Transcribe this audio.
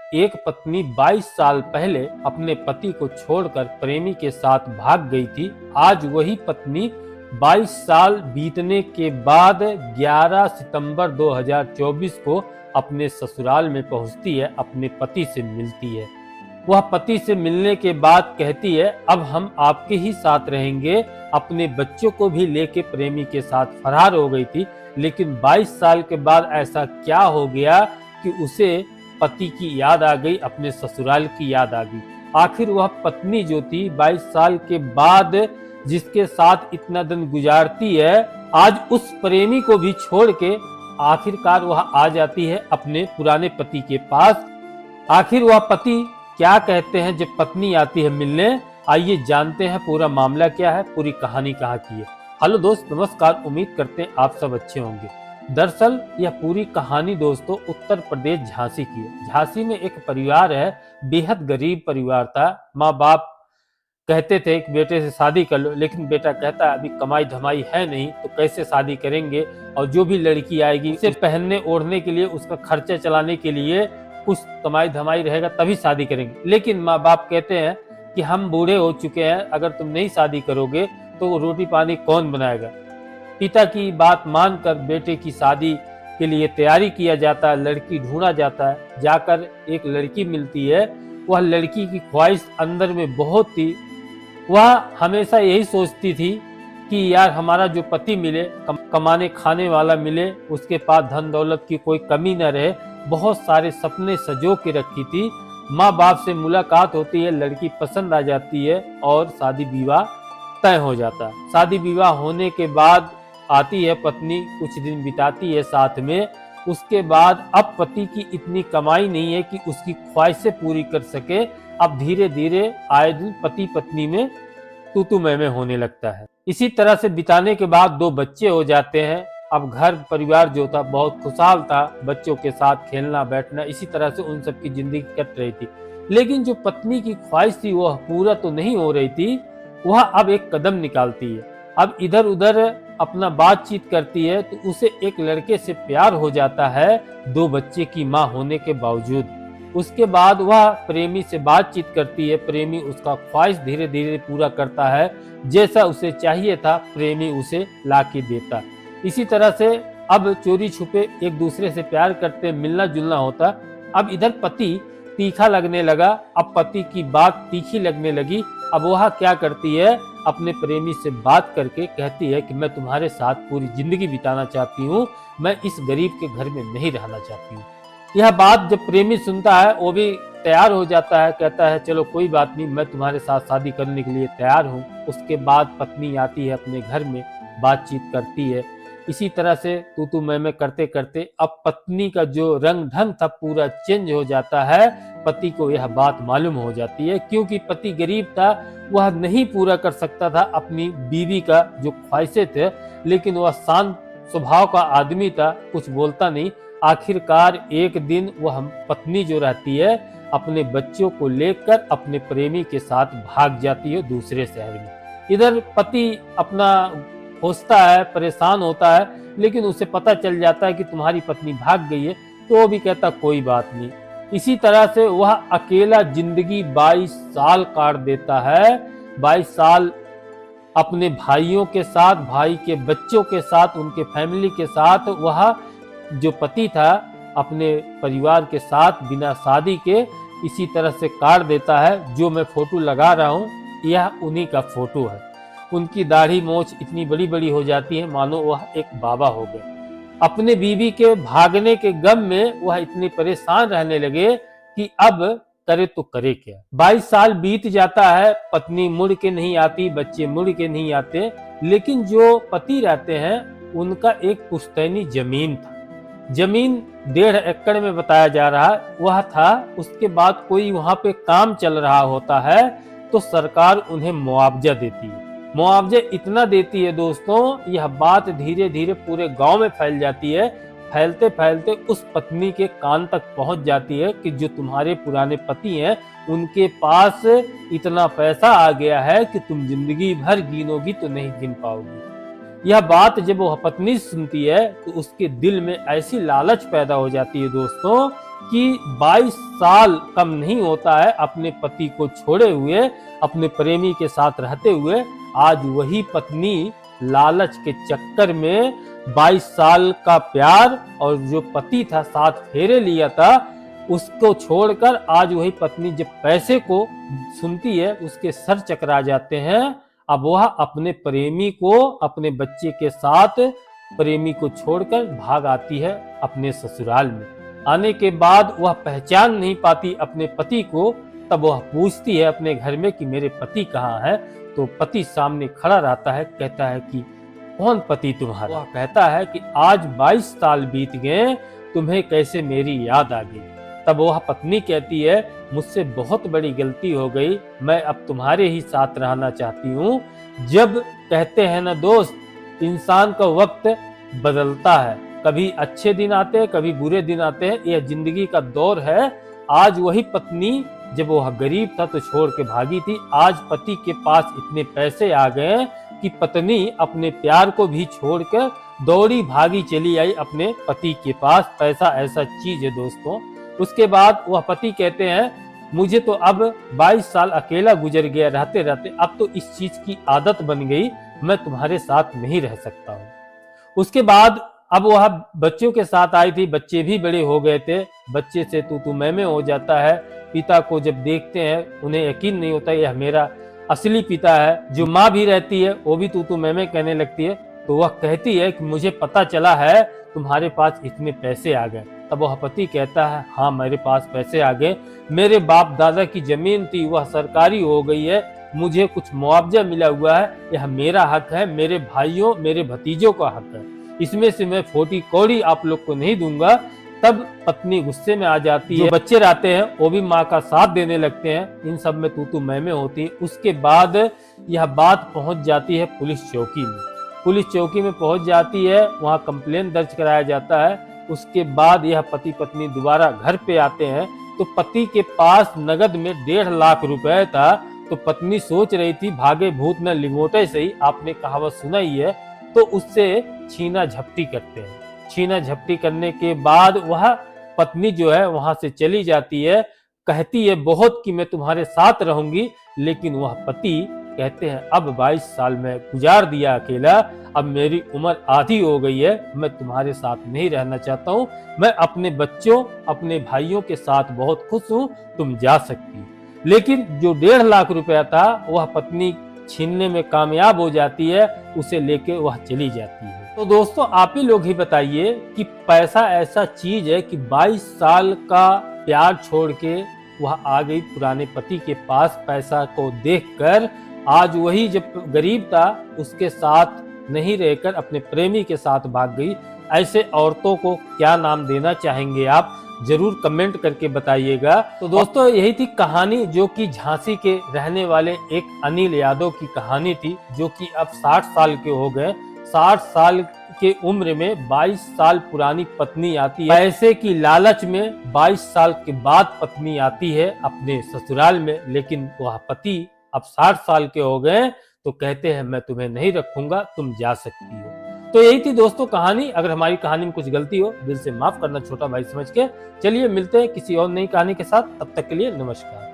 एक पत्नी 22 साल पहले अपने पति को छोड़कर प्रेमी के साथ भाग गई थी, आज वही पत्नी 22 साल बीतने के बाद 11 सितंबर 2024 को अपने ससुराल में पहुंचती है, अपने पति से मिलती है। वह पति से मिलने के बाद कहती है, अब हम आपके ही साथ रहेंगे। अपने बच्चों को भी लेके प्रेमी के साथ फरार हो गई थी, लेकिन 22 साल के बाद ऐसा क्या हो गया कि उसे पति की याद आ गई, अपने ससुराल की याद आ गई। आखिर वह पत्नी जो थी 22 साल के बाद जिसके साथ इतना दिन गुजारती है, आज उस प्रेमी को भी छोड़ के आखिरकार वह आ जाती है अपने पुराने पति के पास। आखिर वह पति क्या कहते हैं जब पत्नी आती है मिलने, आइए जानते हैं पूरा मामला क्या है, पूरी कहानी कहाँ की है। हेलो दोस्त, नमस्कार। उम्मीद करते हैं आप सब अच्छे होंगे। दरअसल यह पूरी कहानी दोस्तों उत्तर प्रदेश झांसी की है। झांसी में एक परिवार है, बेहद गरीब परिवार था। माँ बाप कहते थे कि बेटे से शादी कर लो, लेकिन बेटा कहता है अभी कमाई धमाई है नहीं तो कैसे शादी करेंगे, और जो भी लड़की आएगी उसे पहनने ओढ़ने के लिए, उसका खर्चा चलाने के लिए कुछ कमाई धमाई रहेगा तभी शादी करेंगे। लेकिन माँ बाप कहते हैं कि हम बूढ़े हो चुके हैं, अगर तुम नहीं शादी करोगे तो रोटी पानी कौन बनाएगा। पिता की बात मानकर बेटे की शादी के लिए तैयारी किया जाता है, लड़की ढूंढा जाता है। जाकर एक लड़की मिलती है, वह लड़की की ख्वाहिश अंदर में बहुत थी। वह हमेशा यही सोचती थी कि यार हमारा जो पति मिले, कमाने खाने वाला मिले, उसके पास धन दौलत की कोई कमी न रहे। बहुत सारे सपने सजो के रखी थी। माँ बाप से मुलाकात होती है, लड़की पसंद आ जाती है और शादी विवाह तय हो जाता है। शादी विवाह होने के बाद आती है पत्नी, कुछ दिन बिताती है साथ में। उसके बाद अब पति की इतनी कमाई नहीं है कि उसकी ख्वाहिशें पूरी कर सके। अब धीरे धीरे आए दिन पति पत्नी में तू मैं होने लगता है। इसी तरह से बिताने के बाद 2 बच्चे हो जाते हैं। अब घर परिवार जो था बहुत खुशहाल था, बच्चों के साथ खेलना बैठना, इसी तरह से उन सबकी जिंदगी कट रही थी। लेकिन जो पत्नी की ख्वाहिश थी वह पूरा तो नहीं हो रही थी। वह अब एक कदम निकालती है, अब इधर उधर अपना बातचीत करती है तो उसे एक लड़के से प्यार हो जाता है, 2 बच्चे की माँ होने के बावजूद। उसके बाद वह प्रेमी से बातचीत करती है, प्रेमी उसका ख्वाहिश धीरे धीरे पूरा करता है। जैसा उसे चाहिए था प्रेमी उसे ला के देता। इसी तरह से अब चोरी छुपे एक दूसरे से प्यार करते, मिलना जुलना होता। अब इधर पति तीखा लगने लगा, अब पति की बात तीखी लगने लगी। अब वह क्या करती है, अपने प्रेमी से बात करके कहती है कि मैं तुम्हारे साथ पूरी जिंदगी बिताना चाहती हूँ, मैं इस गरीब के घर में नहीं रहना चाहती हूँ। यह बात जब प्रेमी सुनता है वो भी तैयार हो जाता है, कहता है चलो कोई बात नहीं, मैं तुम्हारे साथ शादी करने के लिए तैयार हूँ। उसके बाद पत्नी आती है अपने घर में, बातचीत करती है। इसी तरह से तू मैं करते करते अब पत्नी का जो रंग ढंग था पूरा चेंज हो जाता है। पति को यह बात मालूम हो जाती है, क्योंकि पति गरीब था, वह नहीं पूरा कर सकता था अपनी बीवी का जो ख्वाहिशें थे। लेकिन वह शांत स्वभाव का आदमी था, कुछ बोलता नहीं। आखिरकार एक दिन वह पत्नी जो रहती है अपने बच्चों को लेकर अपने प्रेमी के साथ भाग जाती है दूसरे शहर में। इधर पति अपना खोजता है, परेशान होता है, लेकिन उसे पता चल जाता है कि तुम्हारी पत्नी भाग गई है, तो वो भी कहता कोई बात नहीं। इसी तरह से वह अकेला जिंदगी 22 साल काट देता है। 22 साल अपने भाइयों के साथ, भाई के बच्चों के साथ, उनके फैमिली के साथ वह जो पति था अपने परिवार के साथ बिना शादी के इसी तरह से काट देता है। जो मैं फोटो लगा रहा हूँ यह उन्हीं का फोटो है। उनकी दाढ़ी मोछ इतनी बड़ी बड़ी हो जाती है मानो वह एक बाबा हो गए। अपने बीवी के भागने के गम में वह इतने परेशान रहने लगे कि अब करे तो करे क्या। 22 साल बीत जाता है, पत्नी मुड़ के नहीं आती, बच्चे मुड़ के नहीं आते। लेकिन जो पति रहते हैं उनका एक पुश्तैनी जमीन था, जमीन 1.5 एकड़ में बताया जा रहा वह था। उसके बाद कोई वहां पे काम चल रहा होता है तो सरकार उन्हें मुआवजा देती है। मुआवजा इतना देती है दोस्तों, यह बात धीरे धीरे पूरे गांव में फैल जाती है। फैलते फैलते उस पत्नी के कान तक पहुंच जाती है कि जो तुम्हारे पुराने पति हैं उनके पास इतना पैसा आ गया है कि तुम जिंदगी भर गिनोगी तो नहीं गिन पाओगी। यह बात जब वह पत्नी सुनती है तो उसके दिल में ऐसी लालच पैदा हो जाती है दोस्तों कि 22 साल कम नहीं होता है अपने पति को छोड़े हुए, अपने प्रेमी के साथ रहते हुए। आज वही पत्नी लालच के चक्कर में 22 साल का प्यार और जो पति था 7 फेरे लिया था उसको छोड़कर आज वही पत्नी जब पैसे को सुनती है उसके सर चकरा जाते हैं। अब वह अपने प्रेमी को अपने बच्चे के साथ प्रेमी को छोड़कर भाग आती है अपने ससुराल में। आने के बाद वह पहचान नहीं पाती अपने पति को। तब वह पूछती है अपने घर में कि मेरे पति कहाँ है। तो पति सामने खड़ा रहता है, कहता है कि कौन पति तुम्हारा। वह कहता है कि आज 22 साल बीत गए, तुम्हें कैसे मेरी याद आ गई। तब वह पत्नी कहती है मुझसे बहुत बड़ी गलती हो गई, मैं अब तुम्हारे ही साथ रहना चाहती हूँ। जब कहते हैं ना दोस्त, इंसान का वक्त बदलता है, कभी अच्छे दिन आते हैं कभी बुरे दिन आते हैं, यह जिंदगी का दौर है। आज वही पत्नी जब वह गरीब था तो छोड़ के भागी थी, आज पति के पास इतने पैसे आ गए कि पत्नी अपने प्यार को भी छोड़कर दौड़ी भागी चली आई अपने पति के पास। पैसा ऐसा चीज है दोस्तों। उसके बाद वह पति कहते हैं मुझे तो अब 22 साल अकेला गुजर गया रहते रहते, अब तो इस चीज की आदत बन गई, मैं तुम्हारे साथ नहीं रह सकता हूँ। उसके बाद अब वह बच्चों के साथ आई थी, बच्चे भी बड़े हो गए थे, बच्चे से तू मैं हो जाता है। पिता को जब देखते हैं उन्हें यकीन नहीं होता यह मेरा असली पिता है। जो माँ भी रहती है वो भी तू मैं कहने लगती है। तो वह कहती है कि मुझे पता चला है तुम्हारे पास इतने पैसे आ गए। तब वह पति कहता है हाँ मेरे पास पैसे आ गए, मेरे बाप दादा की जमीन थी वह सरकारी हो गई है, मुझे कुछ मुआवजा मिला हुआ है, यह मेरा हक है, मेरे भाइयों मेरे भतीजों का हक है, इसमें से मैं 40 कौड़ी आप लोग को नहीं दूंगा। तब पत्नी गुस्से में आ जाती है। जो बच्चे रहते हैं वो भी माँ का साथ देने लगते हैं, इन सब में तू मैं होती है। उसके बाद यह बात पहुंच जाती है पुलिस चौकी में। पुलिस चौकी में पहुंच जाती है, वहां कंप्लेन दर्ज कराया जाता है। उसके बाद यह पति पत्नी दोबारा घर पे आते हैं तो पति के पास नगद में 1.5 लाख रुपए था। तो पत्नी सोच रही थी भागे भूत न लिंगोटे सही, आपने कहावत सुना ही है। तो उससे छीना झपटी करते हैं। छीना झपटी करने के बाद वह पत्नी जो है वहां से चली जाती है, कहती है बहुत कि मैं तुम्हारे साथ रहूंगी, लेकिन वह पति कहते हैं अब 22 साल में गुजार दिया अकेला, अब मेरी उम्र आधी हो गई है, मैं तुम्हारे साथ नहीं रहना चाहता हूँ, मैं अपने बच्चों अपने भाइयों के साथ बहुत खुश हूँ, तुम जा सकती। लेकिन जो 1.5 लाख रुपया था वह पत्नी छीनने में कामयाब हो जाती है, उसे लेके वह चली जाती है। तो दोस्तों आप ही लोग ही बताइए कि पैसा ऐसा चीज है कि 22 साल का प्यार छोड़ के वह आ गई पुराने पति के पास पैसा को देखकर। आज वही जब गरीब था उसके साथ नहीं रहकर अपने प्रेमी के साथ भाग गई। ऐसे औरतों को क्या नाम देना चाहेंगे आप, जरूर कमेंट करके बताइएगा। तो दोस्तों यही थी कहानी जो कि झांसी के रहने वाले एक अनिल यादव की कहानी थी, जो कि अब 60 साल के हो गए। 60 साल के उम्र में 22 साल पुरानी पत्नी आती है। पैसे की लालच में 22 साल के बाद पत्नी आती है अपने ससुराल में, लेकिन वह पति अब 60 साल के हो गए तो कहते हैं मैं तुम्हें नहीं रखूंगा, तुम जा सकती हो। तो यही थी दोस्तों कहानी। अगर हमारी कहानी में कुछ गलती हो दिल से माफ करना छोटा भाई समझ के। चलिए मिलते हैं किसी और नई कहानी के साथ, तब तक के लिए नमस्कार।